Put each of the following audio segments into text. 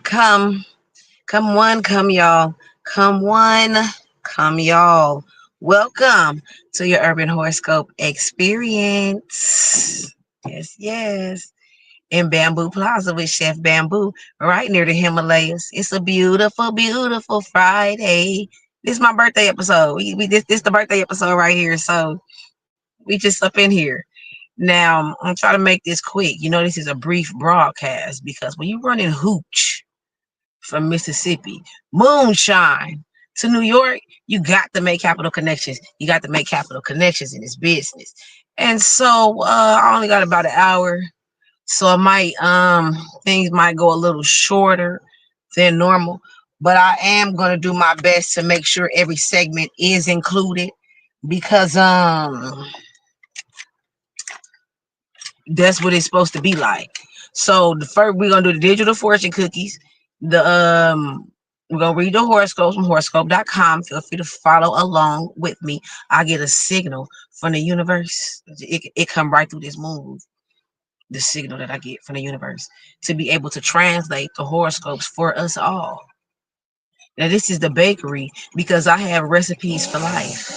Come, come one, come y'all. Come one, come y'all. Welcome to your Urban Horoscope experience. Yes, yes. In Bamboo Plaza with Chef Bamboo, right near the Himalayas. It's a beautiful, beautiful Friday. This is my birthday episode. This the birthday episode right here. So we just up in here. Now, I'm trying to make this quick. You know, this is a brief broadcast because when you run in hooch from Mississippi, moonshine to New York, you got to make capital connections. You got to make capital connections in this business. And so I only got about an hour. So I might things might go a little shorter than normal. But I am gonna do my best to make sure every segment is included because that's what it's supposed to be like. So the first we're gonna do the digital fortune cookies. The we're gonna read the horoscopes from horoscope.com. Feel free to follow along with me. I get a signal from the universe. It come right through this move. The signal that I get from the universe to be able to translate the horoscopes for us all. Now this is the bakery because I have recipes for life.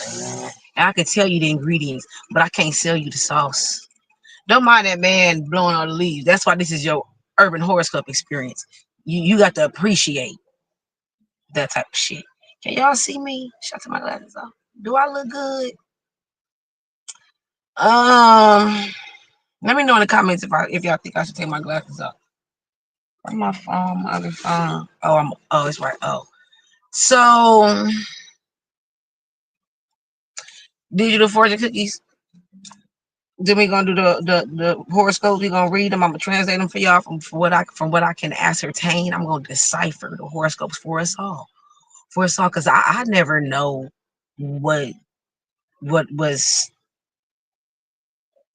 And I can tell you the ingredients, but I can't sell you the sauce. Don't mind that man blowing all the leaves. That's why this is your urban horoscope experience. You got to appreciate that type of shit. Can y'all see me? Shut my glasses off. Do I look good? Let me know in the comments if y'all think I should take my glasses off. Where's my phone? My other phone. Oh, it's right. Oh. So digital fortune cookies. Then we gonna do the horoscopes. We gonna read them. I'm gonna translate them for y'all from what I can ascertain. I'm gonna decipher the horoscopes for us all. For us all, because I never know what was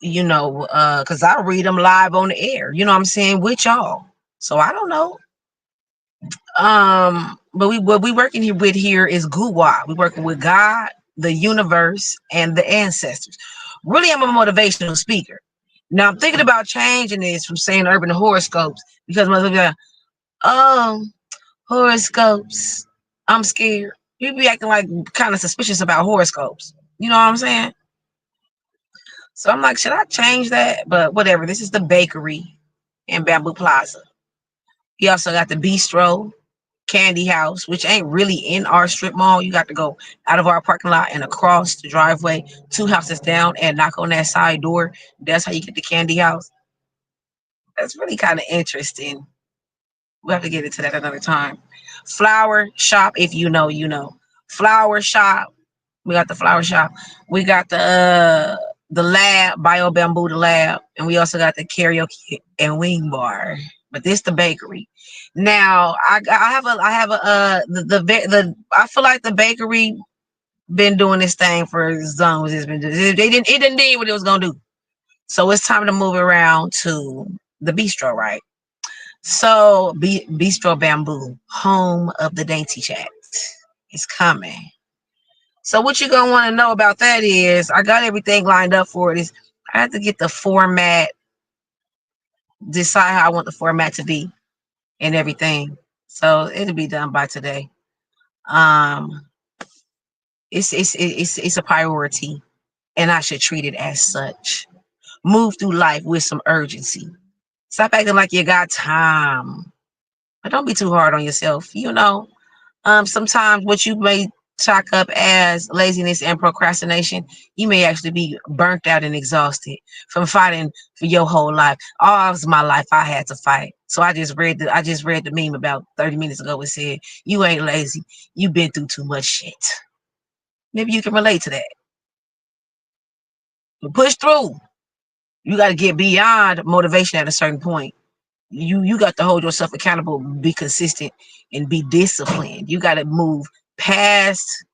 because I read them live on the air. You know what I'm saying with y'all. So I don't know. But what we working here is Guwa. We working with God, the universe, and the ancestors. Really, I'm a motivational speaker. Now I'm thinking about changing this from saying urban horoscopes because most people are like, oh, horoscopes. I'm scared. You be acting like kind of suspicious about horoscopes. You know what I'm saying? So I'm like, should I change that? But whatever. This is the bakery in Bamboo Plaza. We also got the bistro, candy house, which ain't really in our strip mall. You got to go out of our parking lot and across the driveway, 2 houses down, and knock on that side door. That's how you get the candy house. That's really kind of interesting. We'll have to get into that another time. Flower shop, if you know, you know. Flower shop. We got the flower shop. We got the lab, Bio Bamboo, the lab, and we also got the karaoke and wing bar. But this the bakery. Now I feel like the bakery been doing this thing for as long as it's been doing. It didn't do what it was gonna do. So it's time to move around to the bistro, right? So bistro bamboo, home of the dainty chat, is coming. So what you're gonna want to know about that is I got everything lined up for it. Is I have to get the format, decide how I want the format to be and everything. So it'll be done by today. Um it's a priority and I should treat it as such. Move through life with some urgency. Stop acting like you got time. But don't be too hard on yourself. Sometimes what you may chalk up as laziness and procrastination, you may actually be burnt out and exhausted from fighting for your whole life. All of my life I had to fight. So I just read the meme about 30 minutes ago. It said, you ain't lazy. You've been through too much shit. Maybe you can relate to that. But push through. You got to get beyond motivation at a certain point. You got to hold yourself accountable, be consistent, and be disciplined. You got to move past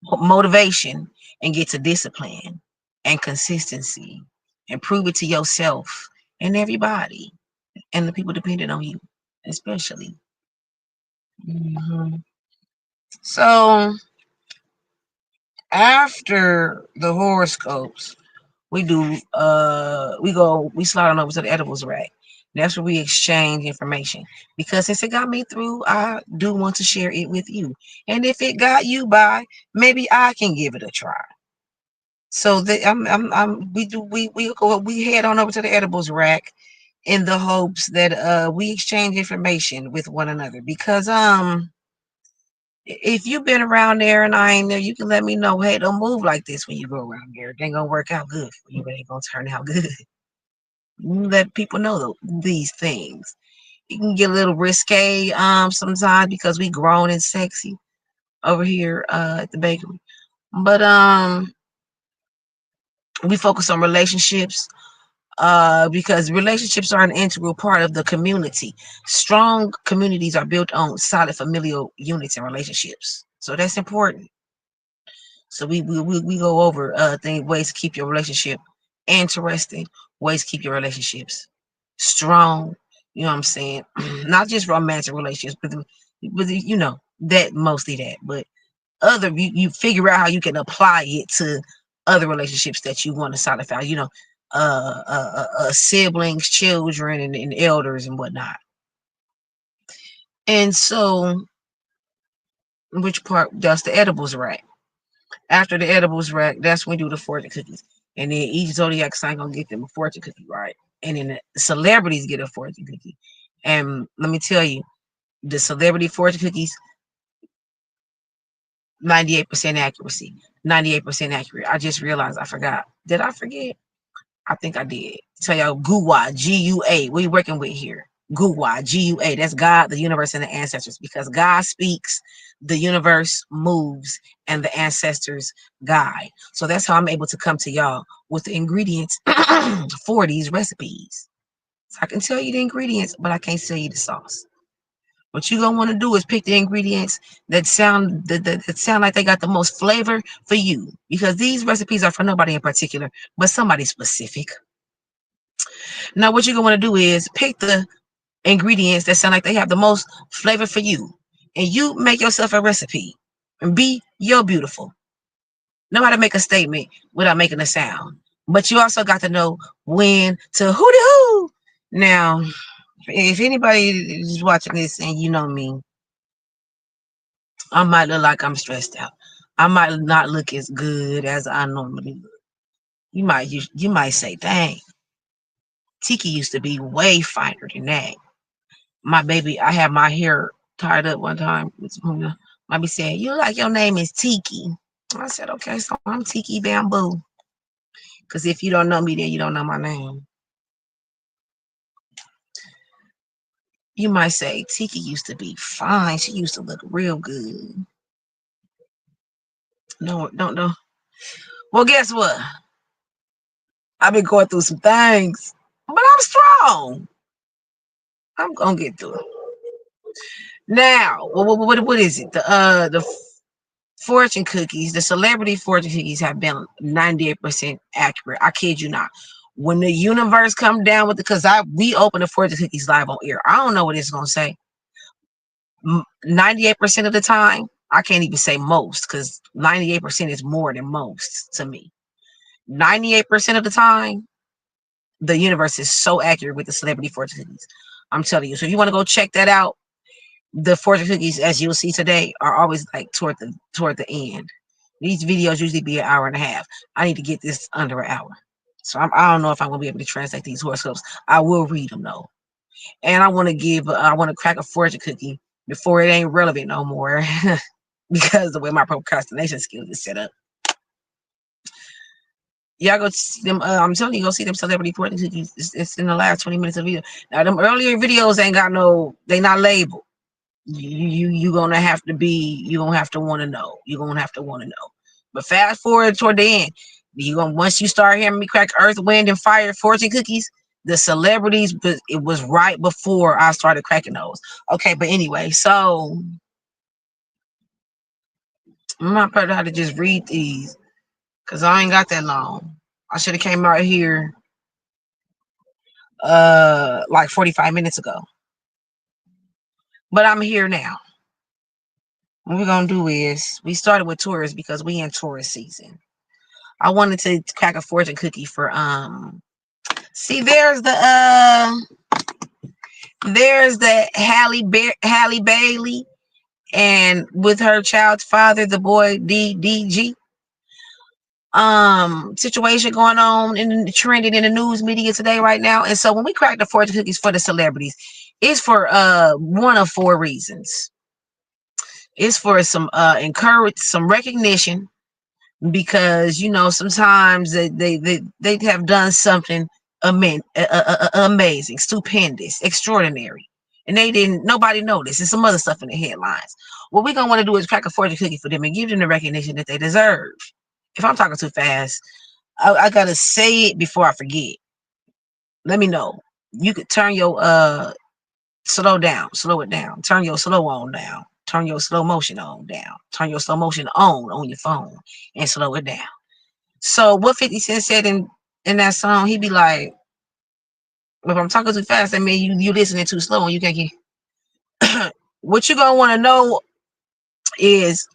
motivation and get to discipline and consistency and prove it to yourself and everybody and the people dependent on you, especially. Mhm. So after the horoscopes, we slide on over to the edibles rack. That's where we exchange information. Because since it got me through, I do want to share it with you. And if it got you by, maybe I can give it a try. So we head on over to the edibles rack in the hopes that we exchange information with one another. Because if you've been around there and I ain't there, you can let me know. Hey, don't move like this when you go around there. It ain't gonna work out good for you. It ain't gonna turn out good. Let people know these things. It can get a little risque sometimes because we grown and sexy over here at the bakery. But we focus on relationships because relationships are an integral part of the community. Strong communities are built on solid familial units and relationships. So that's important. So we go over ways to keep your relationship interesting, ways to keep your relationships strong. You know what I'm saying? Not just romantic relationships, but you know that mostly that, but other you figure out how you can apply it to other relationships that you want to solidify. You know, siblings, children, and elders and whatnot. And so, which part does the edibles right? After the edibles rack, that's when we do the fortune cookies. And then each zodiac sign gonna get them a fortune cookie, right? And then the celebrities get a fortune cookie. And let me tell you, the celebrity fortune cookies, 98% accuracy. 98% accurate. I just realized I forgot. Did I forget? I think I did. Tell y'all GUA, G-U-A. We working with here. GUA, G-U-A. That's God, the universe, and the ancestors. Because God speaks, the universe moves, and the ancestors guide. So that's how I'm able to come to y'all with the ingredients for these recipes. So I can tell you the ingredients, but I can't tell you the sauce. What you're gonna want to do is pick the ingredients that sound like they got the most flavor for you. Because these recipes are for nobody in particular, but somebody specific. Now, what you're going to do is pick the ingredients that sound like they have the most flavor for you. And you make yourself a recipe. And be your beautiful. Know how to make a statement without making a sound. But you also got to know when to hooty hoo. Now, if anybody is watching this and you know me, I might look like I'm stressed out. I might not look as good as I normally look. You might say, dang, Tiki used to be way finer than that. My baby, I had my hair tied up one time. Might be saying, you like your name is Tiki. I said, okay, so I'm Tiki Bamboo. Because if you don't know me, then you don't know my name. You might say, Tiki used to be fine. She used to look real good. No, don't know. Well, guess what? I've been going through some things, but I'm strong. I'm gonna get through it. Now, what is it? The fortune cookies, the celebrity fortune cookies have been 98% accurate. I kid you not. When the universe come down with it, because we open the fortune cookies live on air. I don't know what it's gonna say. 98% of the time, I can't even say most, because 98% is more than most to me. 98% of the time, the universe is so accurate with the celebrity fortune cookies. I'm telling you. So if you want to go check that out, the fortune cookies, as you'll see today, are always like toward the end. These videos usually be an hour and a half. I need to get this under an hour. So I don't know if I'm gonna be able to translate these horoscopes. I will read them though. And I want to crack a fortune cookie before it ain't relevant no more. Because the way my procrastination skills is set up. Y'all go see them. I'm telling you, go see them celebrity fortune cookies. It's in the last 20 minutes of the video. Now, them earlier videos ain't got they not labeled. You gonna have to want to know. You're gonna have to want to know. But fast forward toward the end, once you start hearing me crack earth, wind, and fire fortune cookies, the celebrities, but it was right before I started cracking those. Okay, but anyway, so I'm not proud of how to just read these because I ain't got that long. I should have came out here like 45 minutes ago. But I'm here now. What we're gonna do is we started with Taurus because we in Taurus season. I wanted to crack a fortune cookie for see there's the Halle Bailey and with her child's father, the boy DDG. Situation going on in trending in the news media today right now. And so when we crack the fortune cookies for the celebrities, it's for one of four reasons. It's for some encourage some recognition, because you know sometimes they have done something amazing, stupendous, extraordinary, and nobody noticed. There's some other stuff in the headlines. What we're gonna want to do is crack a fortune cookie for them and give them the recognition that they deserve. If I'm talking too fast, I gotta say it before I forget. Let me know. You could turn your slow it down, turn your slow on down, turn your slow motion on down, turn your slow motion on your phone, and slow it down. So what 50 Cent said in that song, he be like, if I'm talking too fast, that mean you listening too slow and you can't get what you gonna want to know is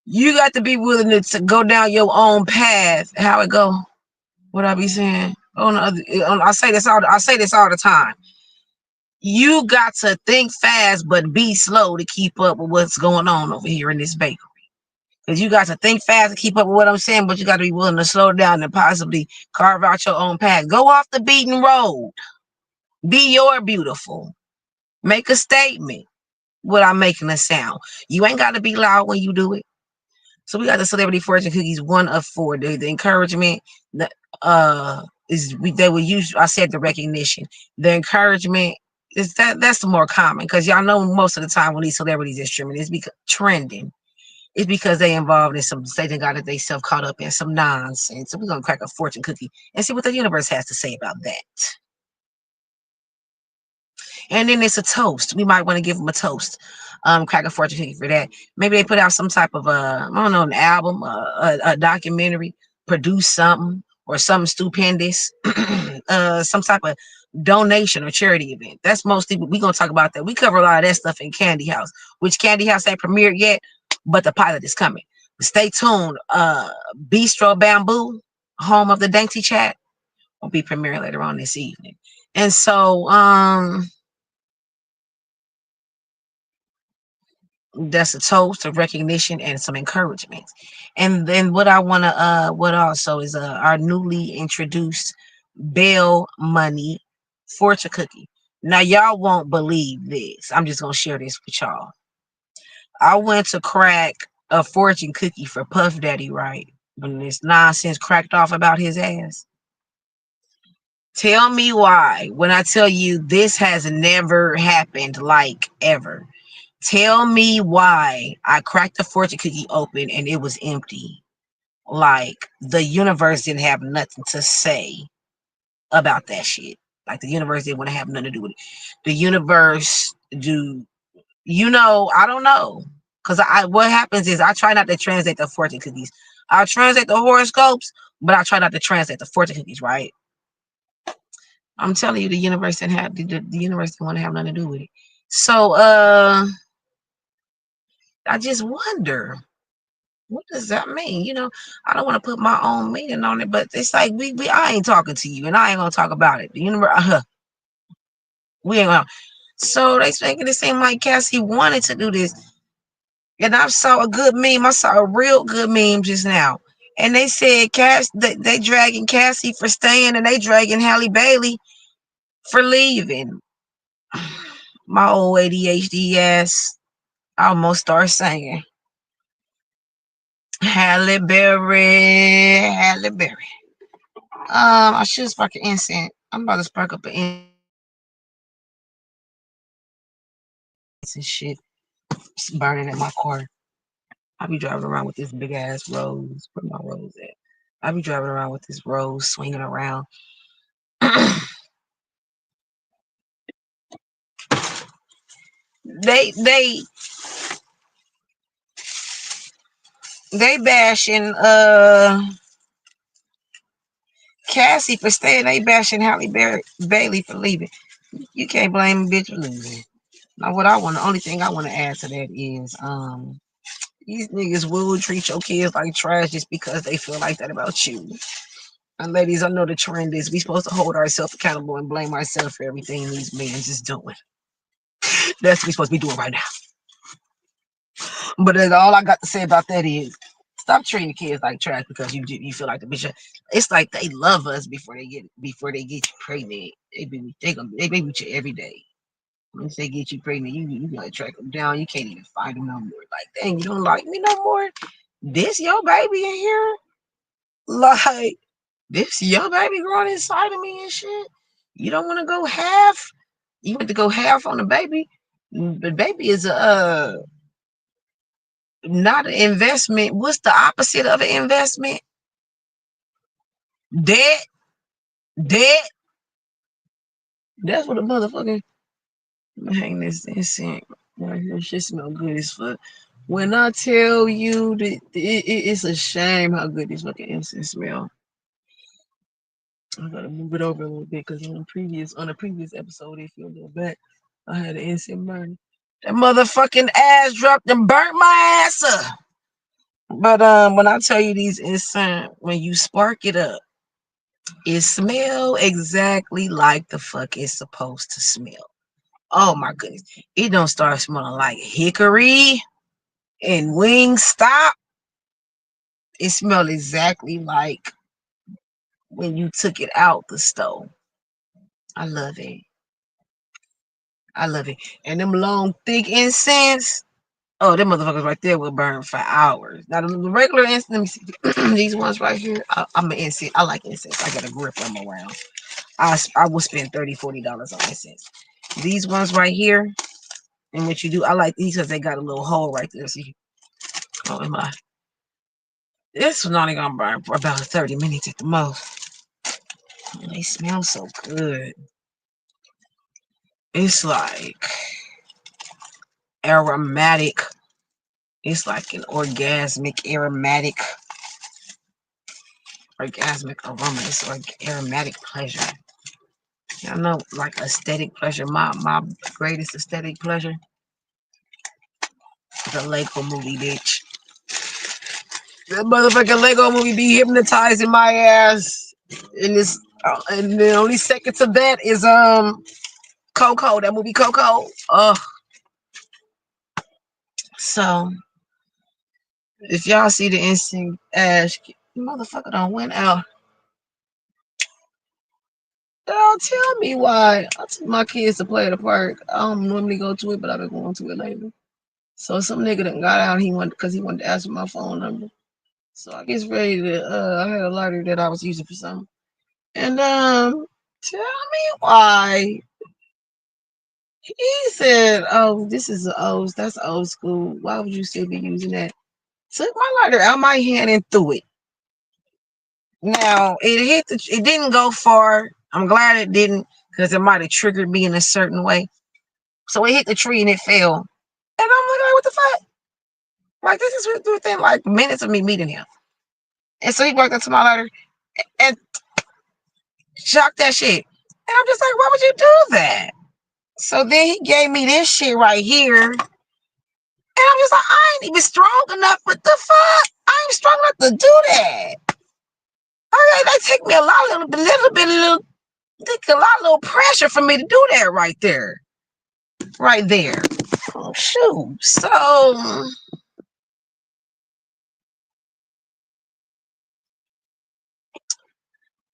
you got to be willing to go down your own path. How it go? What I be saying? I say this all the time. You got to think fast but be slow to keep up with what's going on over here in this bakery. Because you got to think fast to keep up with what I'm saying, but you got to be willing to slow down and possibly carve out your own path. Go off the beaten road. Be your beautiful. Make a statement without making a sound. You ain't got to be loud when you do it. So we got the celebrity fortune cookies, one of four. The encouragement, the they will use. I said the recognition, the encouragement is that's the more common, because y'all know most of the time when these celebrities is trending, it's because trending. It's because they involved in some they got it they self caught up in some nonsense. So we're gonna crack a fortune cookie and see what the universe has to say about that. And then it's a toast. We might want to give them a toast. Crack a fortune cookie for that. Maybe they put out some type of I don't know, an album, a documentary, produce something or something stupendous, some type of donation or charity event. That's mostly we gonna talk about that. We cover a lot of that stuff in Candy House, which Candy House ain't premiered yet, but the pilot is coming. Stay tuned. Bistro Bamboo, home of the Dainty Chat, will be premiering later on this evening. And so that's a toast of recognition and some encouragement. And then what I want to what also is our newly introduced bail money fortune cookie. Now y'all won't believe this. I'm just gonna share this with y'all. I went to crack a fortune cookie for Puff Daddy, right, when this nonsense cracked off about his ass. Tell me why when I tell you this has never happened, like ever. Tell me why I cracked the fortune cookie open and it was empty. Like the universe didn't have nothing to say about that shit. Like the universe didn't want to have nothing to do with it. The universe I don't know. Cause what happens is I try not to translate the fortune cookies. I translate the horoscopes, but I try not to translate the fortune cookies, right? I'm telling you, the universe didn't have the universe didn't want to have nothing to do with it. So I just wonder, what does that mean? I don't want to put my own meaning on it, but it's like I ain't talking to you, and I ain't gonna talk about it. The universe, we ain't gonna. So they making it seem like Cassie wanted to do this, and I saw a good meme. I saw a real good meme just now, and they said they dragging Cassie for staying, and they dragging Halle Bailey for leaving. My old ADHD ass almost started singing. Halle Berry, Halle Berry. I should spark an incense. I'm about to spark up an incense and shit. It's burning in my car. I be driving around with this big ass rose. Where my rose at? I be driving around with this rose swinging around. they bashing Cassie for staying. They bashing Halle Bailey for leaving. You can't blame a bitch for losing. Now, the only thing I want to add to that is These niggas will treat your kids like trash just because they feel like that about you. And ladies, I know the trend is we supposed to hold ourselves accountable and blame ourselves for everything these men is doing. That's what we supposed to be doing right now. But that's all I got to say about that is stop treating kids like trash because you feel like the bitch. It's like they love us before they get you pregnant. They be with you every day. Once they get you pregnant, you gotta track them down. You can't even find them no more. Like, dang, you don't like me no more. This your baby in here? Like, this your baby growing inside of me and shit. You don't want to go half. You want to go half on the baby. The baby is not an investment. What's the opposite of an investment? Debt. Debt. That's what a motherfucking. Hang this incense right here. Shit smell good as fuck. When I tell you that it's a shame how good this fucking incense smell. I gotta move it over a little bit because on the previous episode, if you go back, I had an incense burn. That motherfucking ass dropped and burnt my ass up. But when I tell you these incense, when you spark it up, it smell exactly like the fuck it's supposed to smell. Oh my goodness. It don't start smelling like hickory and Wingstop. It smelled exactly like when you took it out the stove. I love it. I love it. And them long, thick incense. Oh, them motherfuckers right there will burn for hours. Now the regular incense, let me see. These ones right here. I'm an incense. I like incense. I got a grip on them around. I will spend $30, $40 on incense. These ones right here, and what you do, I like these because they got a little hole right there. See? Oh, am I? This one's only gonna burn for about 30 minutes at the most. And they smell so good. It's like aromatic. It's like an orgasmic aroma. It's like aromatic pleasure. I know, like aesthetic pleasure. My greatest aesthetic pleasure, the Lego movie, bitch. That motherfucking Lego movie be hypnotizing my ass. And the only second to that is Coco. That movie Coco. So if y'all see the instinct ash, motherfucker don't went out. Don't tell me why. I took my kids to play at the park. I don't normally go to it, but I've been going to it lately. So some nigga done got out. He wanted to ask for my phone number. So I guess ready to. I had a lighter that I was using for something. And tell me why. He said, "Oh, that's old school. Why would you still be using that?" Took my lighter out my hand and threw it. Now it didn't go far. I'm glad it didn't because it might have triggered me in a certain way. So it hit the tree and it fell. And I'm like, what the fuck? Like this is within like minutes of me meeting him. And so he walked up to my lighter and shocked that shit. And I'm just like, why would you do that? So then he gave me this shit right here. And I'm just like, I ain't even strong enough. What the fuck? I ain't strong enough to do that. Okay, that take me a little pressure for me to do that right there. Right there. Oh, shoot. So I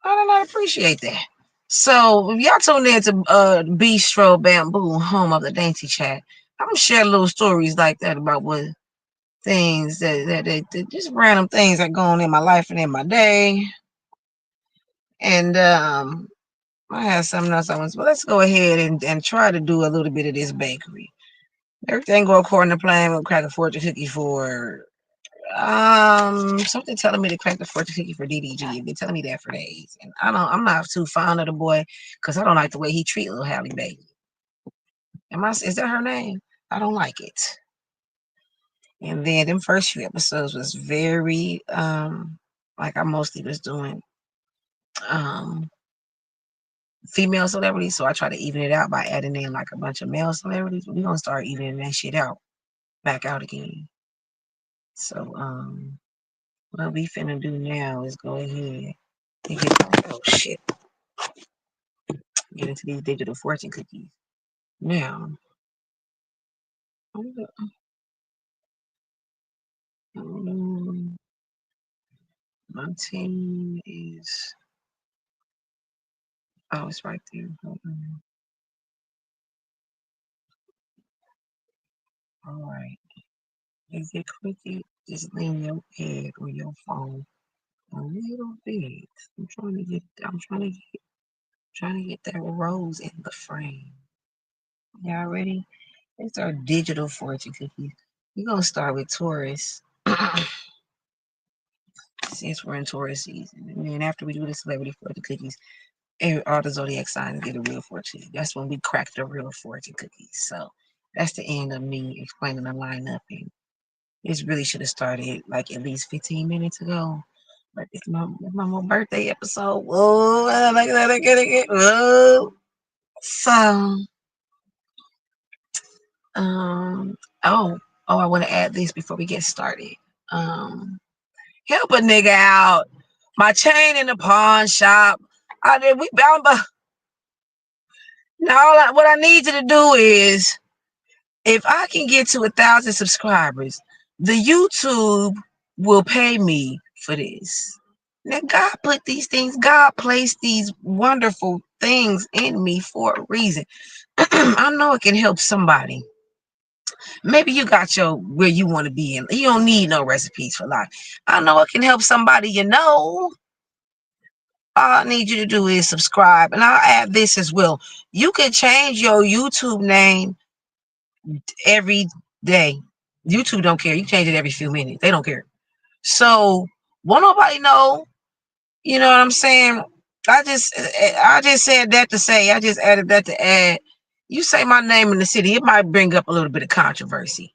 don't know, I appreciate that. So if y'all tuned in to Bistro Bamboo, home of the Dainty Chat, I'm gonna share little stories like that about what things that just random things that go on in my life and in my day. And I have something else I want to, but let's go ahead and try to do a little bit of this bakery. Everything go according to plan. We'll crack a fortune cookie for something telling me to crack the fortune cookie for DDG. They've been telling me that for days. And I'm not too fond of the boy because I don't like the way he treat little Halle Bailey. Is that her name? I don't like it. And then them first few episodes was very like I mostly was doing female celebrities, so I try to even it out by adding in like a bunch of male celebrities. We're gonna start evening that shit out back out again. So what we finna do now is go ahead and get, oh shit, get into these digital fortune cookies. Now, my team is, oh, it's right there. Hold on. All right. Is it cricket? Just lean your head or your phone a little bit. I'm trying to get that rose in the frame. Y'all ready? It's our digital fortune cookies. We're gonna start with Taurus. Since we're in Taurus season. And then after we do the celebrity fortune cookies, all the zodiac signs get a real fortune. That's when we crack the real fortune cookies. So that's the end of me explaining the lineup. And this really should have started like at least 15 minutes ago. But it's my birthday episode. Whoa, like that again. Whoa. So I want to add this before we get started. Help a nigga out. My chain in the pawn shop. I did we bound but now what I need you to do is if I can get to 1,000 subscribers, the YouTube will pay me for this. Now God placed these wonderful things in me for a reason. I know it can help somebody. Maybe you got your where you want to be in. You don't need no recipes for life. I know it can help somebody you know. All I need you to do is subscribe. And I'll add this as well. You can change your YouTube name every day. YouTube don't care. You change it every few minutes. They don't care. So won't nobody know. You know what I'm saying? I just said that to say, I just added that to add. You say my name in the city, it might bring up a little bit of controversy.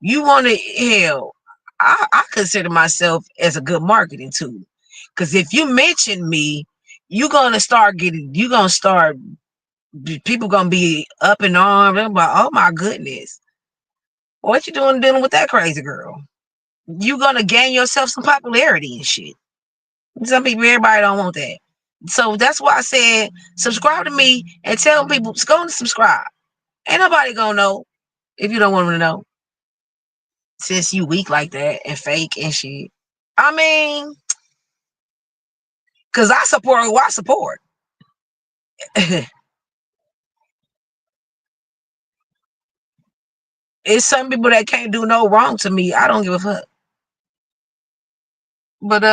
You want to hell. I consider myself as a good marketing tool. Because if you mention me, you're gonna start people gonna be up in arms. They're like, oh my goodness. What you doing dealing with that crazy girl? You gonna gain yourself some popularity and shit. Some people, everybody don't want that. So that's why I said subscribe to me and tell people go and subscribe. Ain't nobody gonna know if you don't want them to know. Since you weak like that and fake and shit. I mean, cause I support who I support. It's some people that can't do no wrong to me. I don't give a fuck. But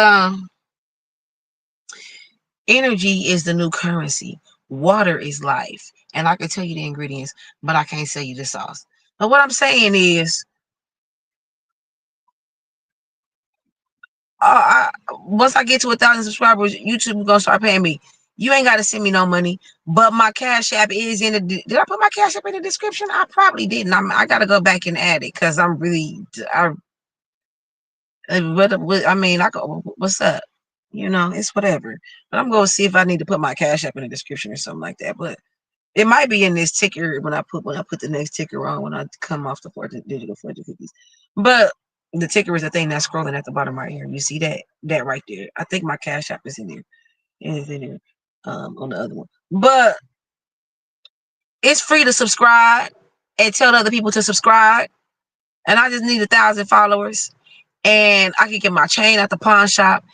energy is the new currency. Water is life. And I can tell you the ingredients, but I can't tell you the sauce. But what I'm saying is, once I get to 1,000 subscribers, YouTube is gonna start paying me. You ain't gotta send me no money, but my Cash App is in the. Did I put my Cash App in the description? I probably didn't. I gotta go back and add it because I'm really. I mean, I go. What's up? You know, it's whatever. But I'm gonna see if I need to put my Cash App in the description or something like that. But it might be in this ticker when I put the next ticker on when I come off the digital fortune cookies. But the ticker is the thing that's scrolling at the bottom right here. You see that right there. I think my Cash App is in there. It is in there on the other one. But it's free to subscribe and tell other people to subscribe. And I just need 1,000 followers. And I can get my chain at the pawn shop.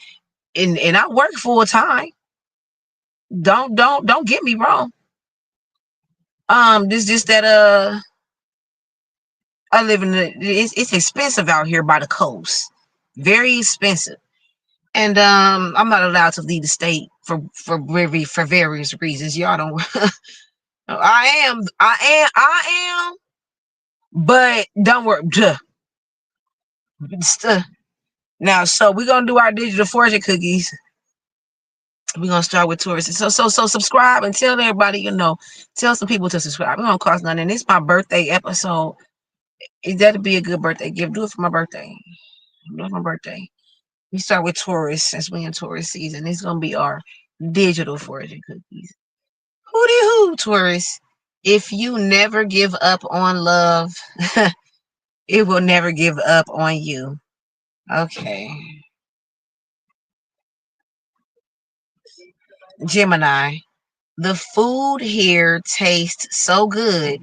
And I work full time. Don't get me wrong. This just that I live in it's expensive out here by the coast. Very expensive. And I'm not allowed to leave the state for various reasons. Y'all don't I am, but don't worry. Now, so we're gonna do our digital fortune cookies. We're gonna start with Taurus. So subscribe and tell everybody you know. Tell some people to subscribe. It don't cost nothing. It's my birthday episode. That'll be a good birthday gift. Do it for my birthday. Do it for my birthday. We start with Taurus since we're in Taurus season. It's gonna be our digital fortune cookies. Hooty hoo, Taurus. If you never give up on love, it will never give up on you. Okay. Gemini. The food here tastes so good,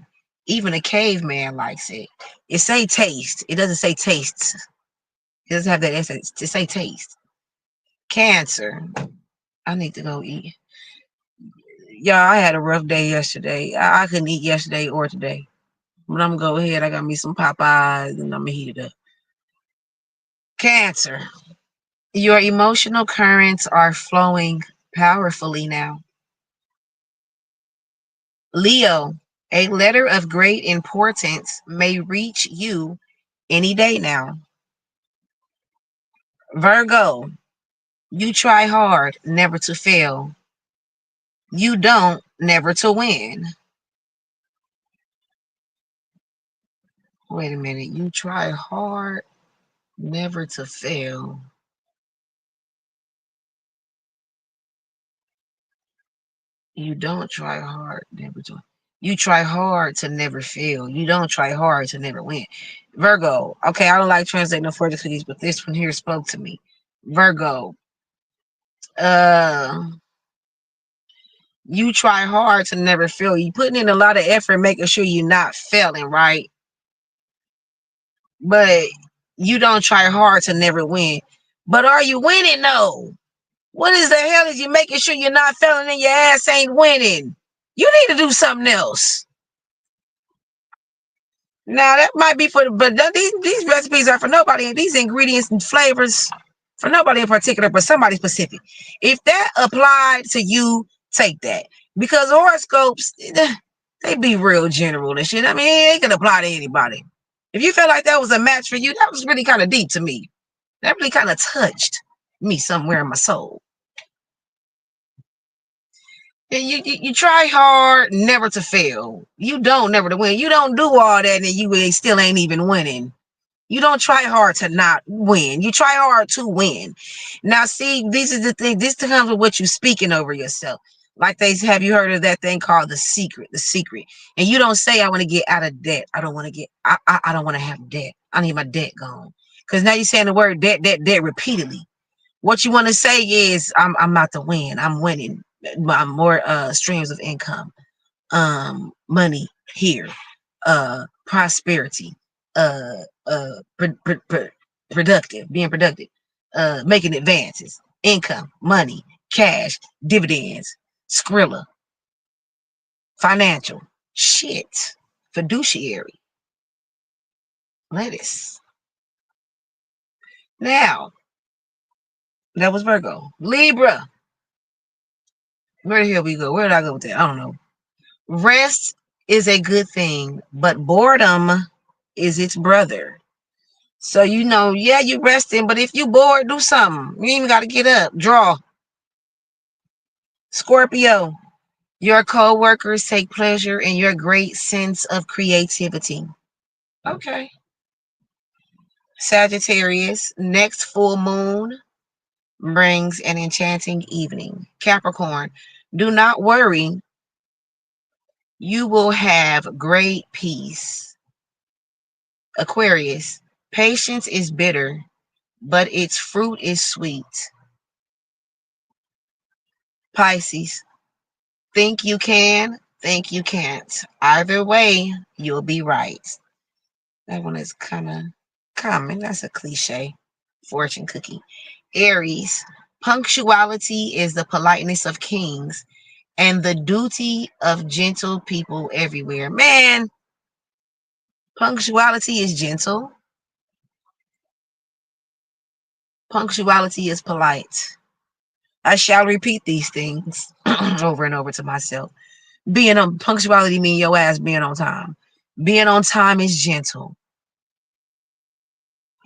even a caveman likes it. It say taste. It doesn't say tastes. It doesn't have that essence. It say taste. Cancer. I need to go eat. Yeah, I had a rough day yesterday. I couldn't eat yesterday or today. But I'm gonna go ahead. I got me some Popeyes and I'm gonna heat it up. Cancer. Your emotional currents are flowing powerfully now. Leo. A letter of great importance may reach you any day now. Virgo. You try hard never to fail. You don't never to win. Wait a minute. You try hard never to fail. You don't try hard never to. You try hard to never fail. You don't try hard to never win. Virgo. Okay, I don't like translating no further to these, but this one here spoke to me. Virgo. Uh you try hard to never fail. You putting in a lot of effort making sure you're not failing, right? But you don't try hard to never win. But are you winning? No. What is the hell is you making sure you're not failing and your ass ain't winning? You need to do something else. Now that might be for the, but these recipes are for nobody. These ingredients and flavors for nobody in particular, but somebody specific. If that applied to you, take that. Because horoscopes, they be real general and shit. I mean, it can apply to anybody. If you feel like that was a match for you, that was really kind of deep to me. That really kind of touched me somewhere in my soul. You try hard never to fail. You don't never to win. You don't do all that and you still ain't even winning. You don't try hard to not win. You try hard to win. Now, see, this is the thing. This comes with what you're speaking over yourself. Like they have you heard of that thing called the secret? The secret. And you don't say, I want to get out of debt. I don't want to get, I don't want to have debt. I need my debt gone. Because now you're saying the word debt, debt, debt repeatedly. What you want to say is, I'm not to win. I'm winning. More streams of income, money here, prosperity, uh, productive, being productive, making advances, income, money, cash, dividends, Skrilla, financial, shit, fiduciary, lettuce. Now, that was Virgo. Libra. Where the hell we go? Where did I go with that? I don't know. Rest is a good thing, but boredom is its brother. So yeah, you resting, but if you bored, do something. You even got to get up, draw. Scorpio, your co-workers take pleasure in your great sense of creativity. Okay. Sagittarius, next full moon brings an enchanting evening. Capricorn, do not worry. You will have great peace. Aquarius, patience is bitter, but its fruit is sweet. Pisces, think you can, think you can't. Either way, you'll be right. That one is kind of common. That's a cliche. Fortune cookie. Aries, punctuality is the politeness of kings and the duty of gentle people everywhere. Man, punctuality is gentle. Punctuality is polite. I shall repeat these things over and over to myself. Being on punctuality mean your ass being on time. Being on time is gentle.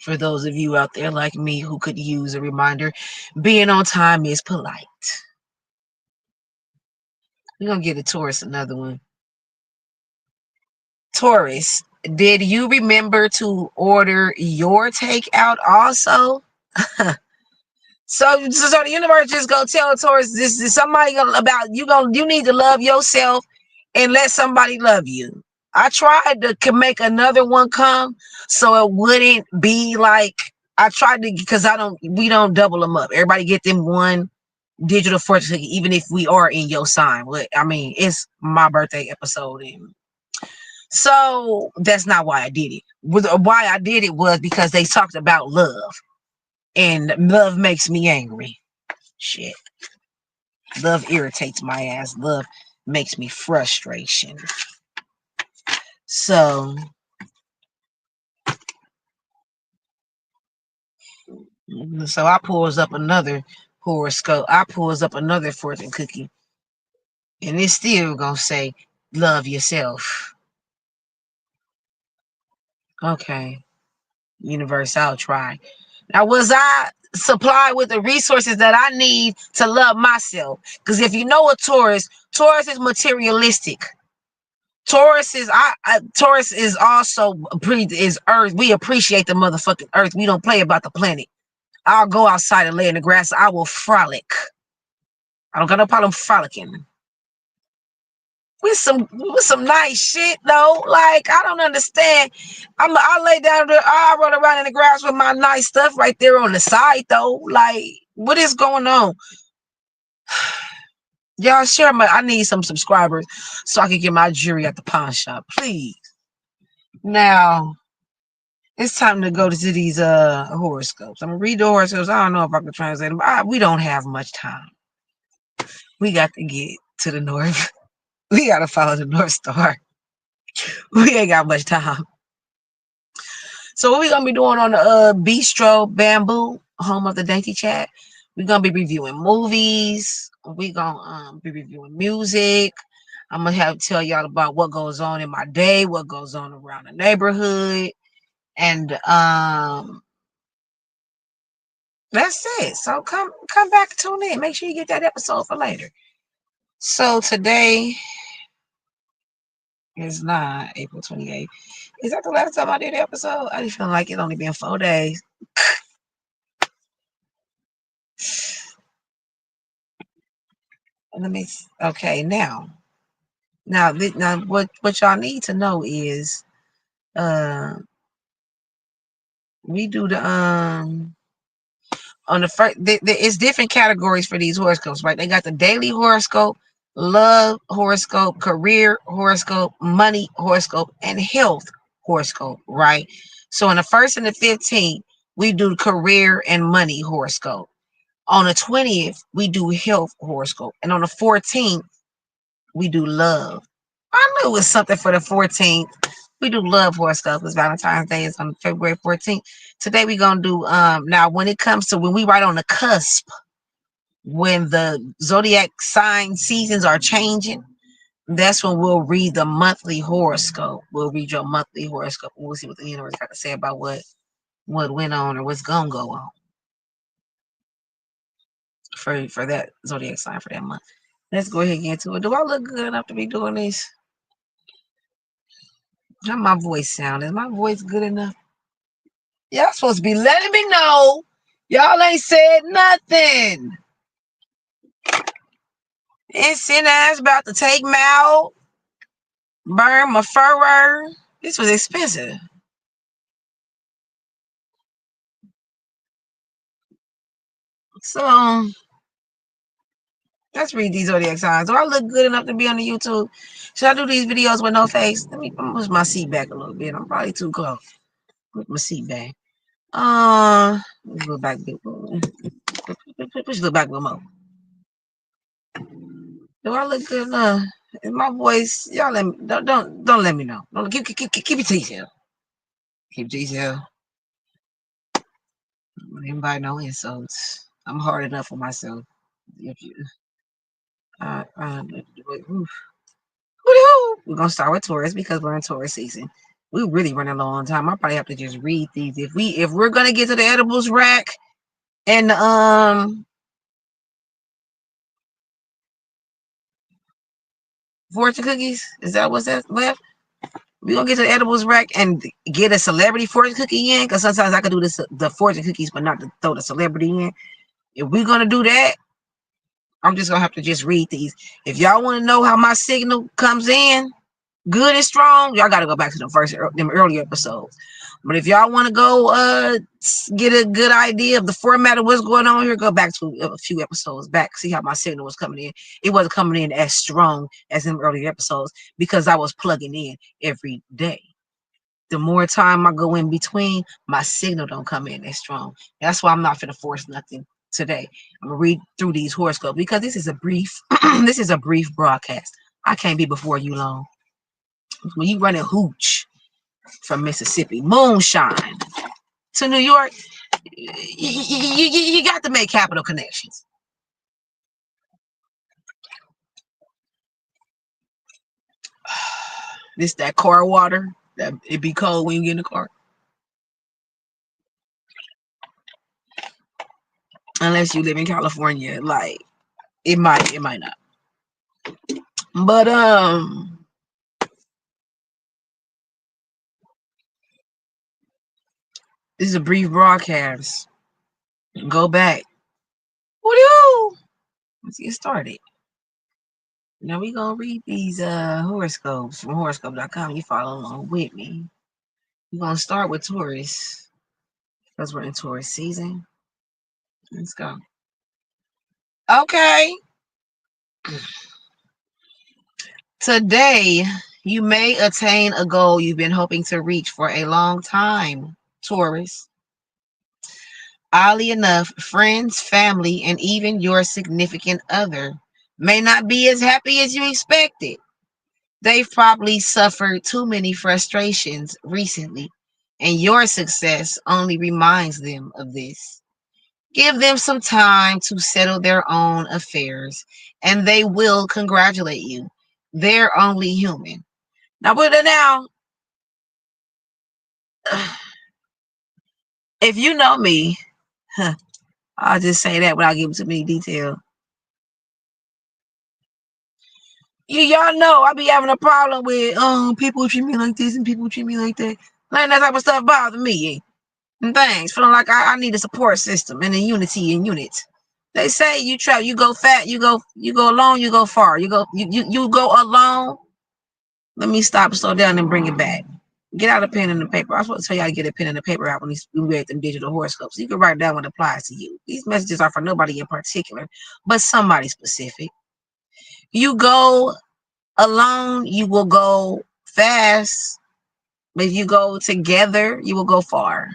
For those of you out there like me who could use a reminder, being on time is polite. We're gonna get a Taurus another one. Taurus, did you remember to order your takeout also? So the universe just gonna tell Taurus this is somebody about you need to love yourself and let somebody love you. I tried to make another one come so it wouldn't be like I tried to, because we don't double them up. Everybody get them one digital fortune cookie, even if we are in your sign. But I mean, it's my birthday episode, and so that's not why I did it. Why I did it was because they talked about love, and love makes me angry. Shit, love irritates my ass. Love makes me frustration. So I pulls up another horoscope. I pulls up another fortune cookie, and it's still gonna say, "Love yourself." Okay, universe, I'll try. Now, was I supplied with the resources that I need to love myself? Because if you know a Taurus, Taurus is materialistic. Taurus is also is Earth. We appreciate the motherfucking Earth. We don't play about the planet. I'll go outside and lay in the grass. I will frolic. I don't got no problem frolicking with some nice shit though. Like, I don't understand. I lay down there. I run around in the grass with my nice stuff right there on the side though. Like, what is going on? Y'all share I need some subscribers so I can get my jewelry at the pawn shop, please. Now it's time to go to these horoscopes. I'm gonna read the horoscopes. I don't know if I can translate them. We don't have much time. We got to get to the north. We gotta follow the North Star. We ain't got much time. So what we gonna be doing on the Bistro Bamboo, home of the Dainty Chat? We're gonna be reviewing movies. We gonna be reviewing music. I'm gonna have to tell y'all about what goes on in my day, what goes on around the neighborhood, and that's it. So come back and tune in. Make sure you get that episode for later. So today is not April 28th. Is that the last time I did the episode? I just feel like it's only been 4 days. Let me. Okay, now what y'all need to know is, we do the on the first. It's different categories for these horoscopes, right? They got the daily horoscope, love horoscope, career horoscope, money horoscope, and health horoscope, right? So on the 1st and the 15th, we do career and money horoscope. On the 20th, we do health horoscope. And on the 14th, we do love. I knew it was something for the 14th. We do love horoscope because Valentine's Day is on February 14th. Today we're going to do, now when it comes to when we right on the cusp, when the zodiac sign seasons are changing, that's when we'll read the monthly horoscope. We'll read your monthly horoscope. We'll see what the universe got to say about what went on or what's going to go on for that zodiac sign for that month. Let's go ahead and get into it. Do I look good enough to be doing this? How my voice sound? Is my voice good enough? Y'all supposed to be letting me know. Y'all ain't said nothing. And sin ass about to take me out, burn my furrow. This was expensive. So let's read these zodiac signs. Do I look good enough to be on the YouTube? Should I do these videos with no face? Let me push my seat back a little bit. I'm probably too close. Put my seat back. Let's go back a bit. Push a little back a little more. Do I look good enough? Is my voice? Y'all let me don't let me know. Don't keep it to yourself. Keep it to yourself. Anybody know insults? I'm hard enough for myself. If you, we're gonna start with Taurus because we're in Taurus season. We really running low on time. I probably have to just read these. If we're gonna get to the edibles rack and fortune cookies, is that what's that left? We're gonna get to the edibles rack and get a celebrity fortune cookie in, because sometimes I can do the fortune cookies but not to throw the celebrity in. If we're gonna do that, I'm just gonna have to just read these. If y'all want to know how my signal comes in good and strong, y'all gotta go back to them earlier episodes. But if y'all want to go get a good idea of the format of what's going on here, go back to a few episodes back, see how my signal was coming in. It wasn't coming in as strong as in earlier episodes because I was plugging in every day. The more time I go in between, my signal don't come in as strong. That's why I'm not gonna force nothing today. I'm gonna read through these horoscopes because this is a brief this is a brief broadcast. I can't be before you long. When you running hooch from Mississippi, moonshine to New York, you got to make capital connections. This that car water that it be cold when you get in the car. Unless you live in California, like it might not. But this is a brief broadcast. Go back. Woo! Let's get started. Now we gonna read these horoscopes from horoscope.com. You follow along with me. We're gonna start with Taurus because we're in Taurus season. Let's go. Okay. Today, you may attain a goal you've been hoping to reach for a long time, Taurus. Oddly enough, friends, family, and even your significant other may not be as happy as you expected. They've probably suffered too many frustrations recently, and your success only reminds them of this. Give them some time to settle their own affairs, and they will congratulate you. They're only human. Now, if you know me, I'll just say that without giving too many details. Y'all know I be having a problem with people treat me like this and people treat me like that. Like that type of stuff bother me. And things feeling like I need a support system and a unity in units. They say you go fat, you go alone, you go far. You go alone. Let me stop, slow down, and bring it back. Get out a pen and a paper. I was supposed to tell you how to get a pen and a paper out when we read them digital horoscopes. You can write down what applies to you. These messages are for nobody in particular, but somebody specific. You go alone, you will go fast. But if you go together, you will go far.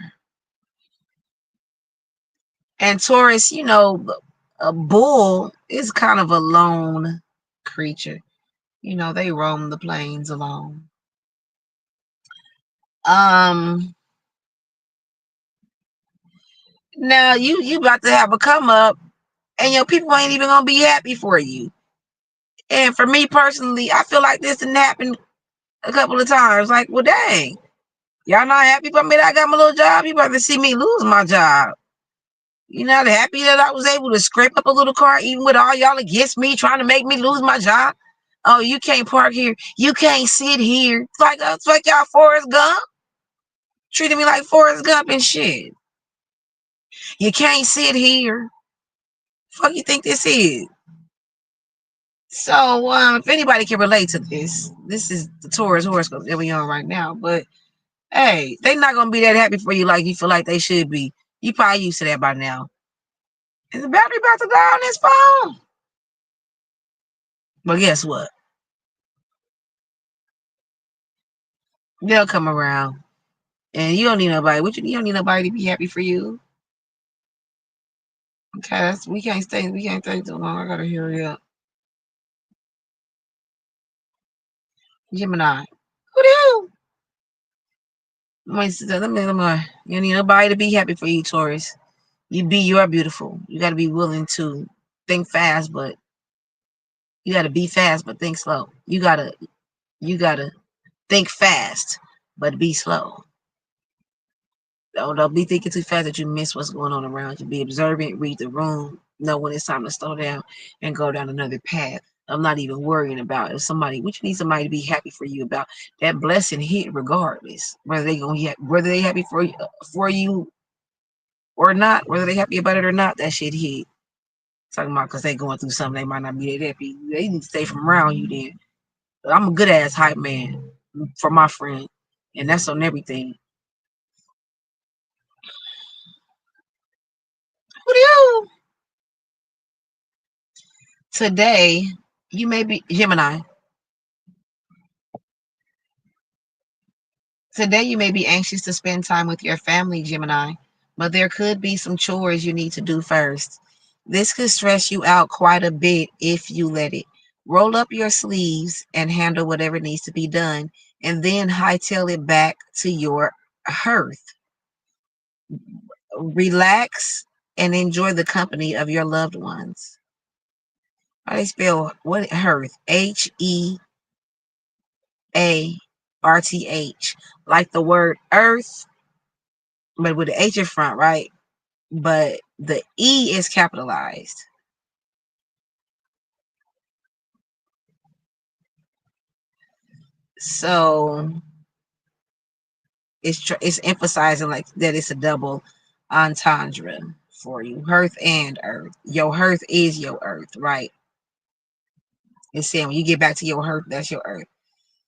And Taurus, a bull is kind of a lone creature. They roam the plains alone. Now you about to have a come up, and your people ain't even gonna be happy for you. And for me personally, I feel like this didn't happen a couple of times. Like, well, dang, y'all not happy for me that I got my little job? You about to see me lose my job. You're not happy that I was able to scrape up a little car, even with all y'all against me, trying to make me lose my job? Oh, you can't park here. You can't sit here. It's like y'all Forrest Gump. Treating me like Forrest Gump and shit. You can't sit here. Fuck you think this is? So, if anybody can relate to this is the Taurus horoscope that we on right now. But hey, they not gonna be that happy for you like you feel like they should be. You probably used to that by now. Is the battery about to die on this phone? But guess what? They'll come around, and you don't need nobody. You don't need nobody to be happy for you. Okay, we can't stay too long. I gotta hurry up. Gemini. Who the hell? Let me. You don't need nobody to be happy for you, Taurus. You are beautiful. You got to be willing to think fast, but you got to be fast, but think slow. You gotta think fast, but be slow. Don't be thinking too fast that you miss what's going on around you. Be observant, read the room, know when it's time to slow down and go down another path. I'm not even worrying about if somebody, which you need somebody to be happy for you about. That blessing hit regardless, whether they happy for you or not, whether they happy about it or not, that shit hit. Talking about because they going through something, they might not be that happy. They need to stay from around you then. But I'm a good ass hype man for my friend, and that's on everything. Woo-doo. Today, you may be Gemini. Today, you may be anxious to spend time with your family, Gemini, but there could be some chores you need to do first. This could stress you out quite a bit if you let it. Roll up your sleeves and handle whatever needs to be done, and then hightail it back to your hearth. Relax and enjoy the company of your loved ones. How do they spell what hearth? Hearth, like the word earth, but with the H in front, right? But the E is capitalized. So it's emphasizing like that it's a double entendre for you. Hearth and earth. Your hearth is your earth, right? It's saying when you get back to your hearth, that's your earth.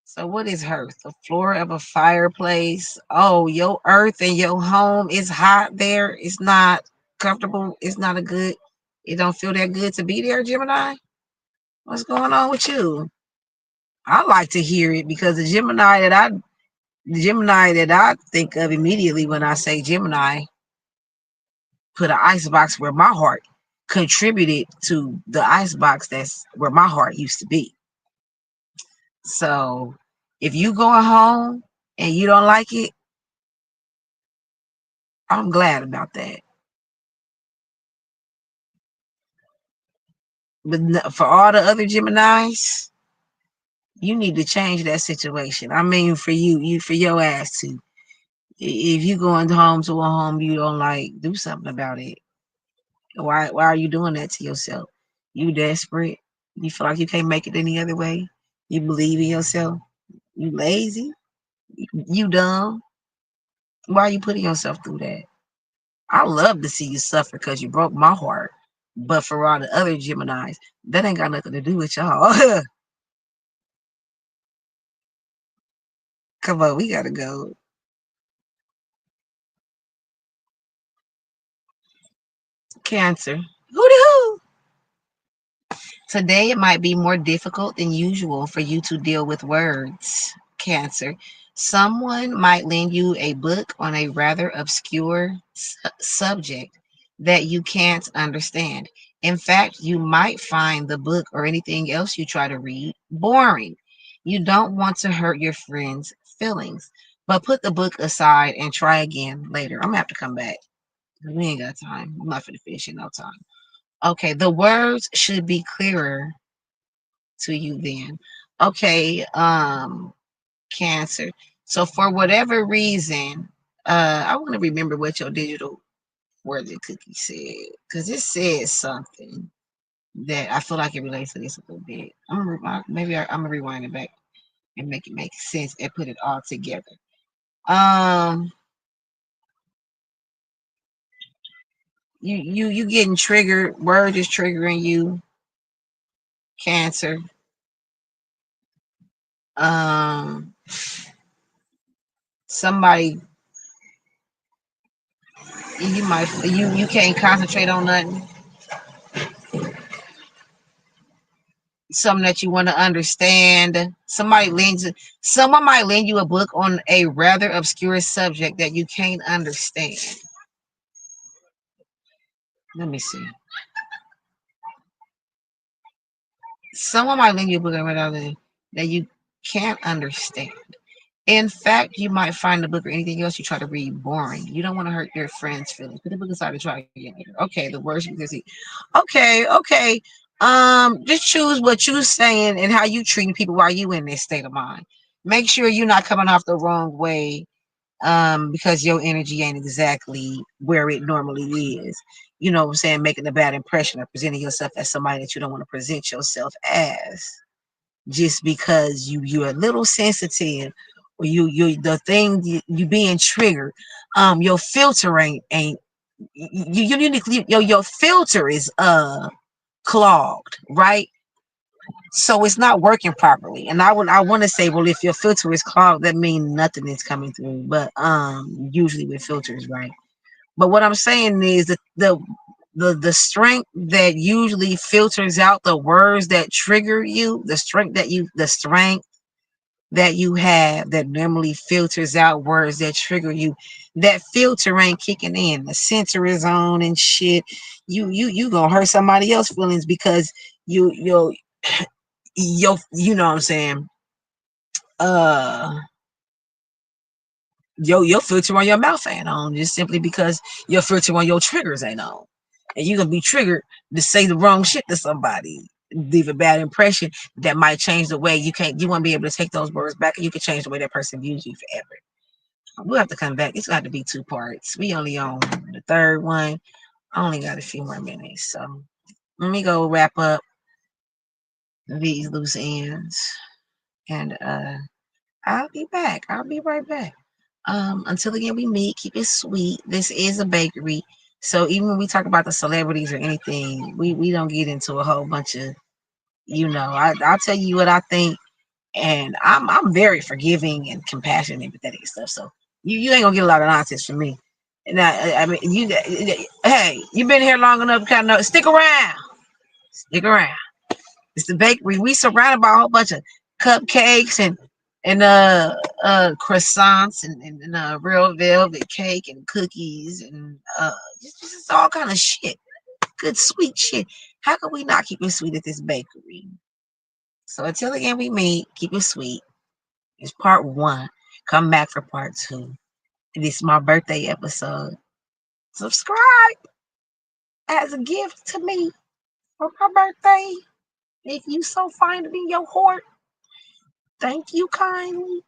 So what is hearth? The floor of a fireplace. Oh, your earth and your home is hot there. It's not comfortable. It's not a good. It don't feel that good to be there, Gemini. What's going on with you? I like to hear it because the Gemini that I think of immediately when I say Gemini, put an ice box where my heart contributed to the ice box that's where my heart used to be. So if you going home and you don't like it, I'm glad about that. But for all the other Geminis, you need to change that situation. I mean, for you for your ass to. If you going home to a home you don't like, do something about it. Why are you doing that to yourself? You desperate. You feel like you can't make it any other way. You believe in yourself. You lazy. You dumb. Why are you putting yourself through that? I love to see you suffer because you broke my heart. But for all the other Geminis, that ain't got nothing to do with y'all. Come on, we gotta go. Cancer. Hooty hoo. Today it might be more difficult than usual for you to deal with words, Cancer. Someone might lend you a book on a rather obscure subject that you can't understand. In fact, you might find the book or anything else you try to read boring. You don't want to hurt your friends' feelings, but put the book aside and try again later. I'm gonna have to come back. We ain't got time. I'm not gonna finish in no time. Okay, the words should be clearer to you then. Okay, Cancer. So for whatever reason, I want to remember what your digital worthy cookie said because it says something that I feel like it relates to this a little bit. I'm gonna rewind it back and make it make sense and put it all together. Um, you getting triggered? Word is triggering you, Cancer. Um, somebody you can't concentrate on nothing. Something that you want to understand. Someone might lend you a book on a rather obscure subject that you can't understand. Let me see. Someone might lend you a book on rather that you can't understand. In fact, you might find the book or anything else you try to read boring. You don't want to hurt your friends' feelings. Put the book aside and try again later. Okay, the words you can see. Okay. Just choose what you're saying and how you treating people while you in this state of mind. Make sure you're not coming off the wrong way, because your energy ain't exactly where it normally is. You know what I'm saying? Making a bad impression or presenting yourself as somebody that you don't want to present yourself as just because you're a little sensitive or you the thing you being triggered. Your filter ain't you uniquely your filter is clogged, right? So it's not working properly. And I want to say, well, if your filter is clogged, that means nothing is coming through. But usually with filters, right? But what I'm saying is that the strength that usually filters out the words that trigger you, the strength that you have that normally filters out words that trigger you, that filter ain't kicking in. The sensor is on and shit. You gonna hurt somebody else's feelings because you know what I'm saying, uh your filter on your mouth ain't on, just simply because your filter on your triggers ain't on. And you're gonna be triggered to say the wrong shit to somebody, leave a bad impression that might change the way you won't be able to take those words back, and you can change the way that person views you forever. We'll have to come back. It's got to be 2 parts. We only on the third one. I only got a few more minutes. So let me go wrap up these loose ends. And I'll be back. I'll be right back. Until again we meet, keep it sweet. This is a bakery. So even when we talk about the celebrities or anything, we don't get into a whole bunch of, I'll tell you what I think, and I'm very forgiving and compassionate and empathetic and stuff. So you ain't gonna get a lot of nonsense from me. And I mean, hey, you've been here long enough to kind of stick around. Stick around. It's the bakery. We surrounded by a whole bunch of cupcakes and croissants and real velvet cake and cookies and just all kind of shit. Good sweet shit. How could we not keep it sweet at this bakery? So until again we meet, keep it sweet. It's part 1. Come back for part 2. And this is my birthday episode. Subscribe as a gift to me for my birthday. If you so find it in your heart, thank you kindly.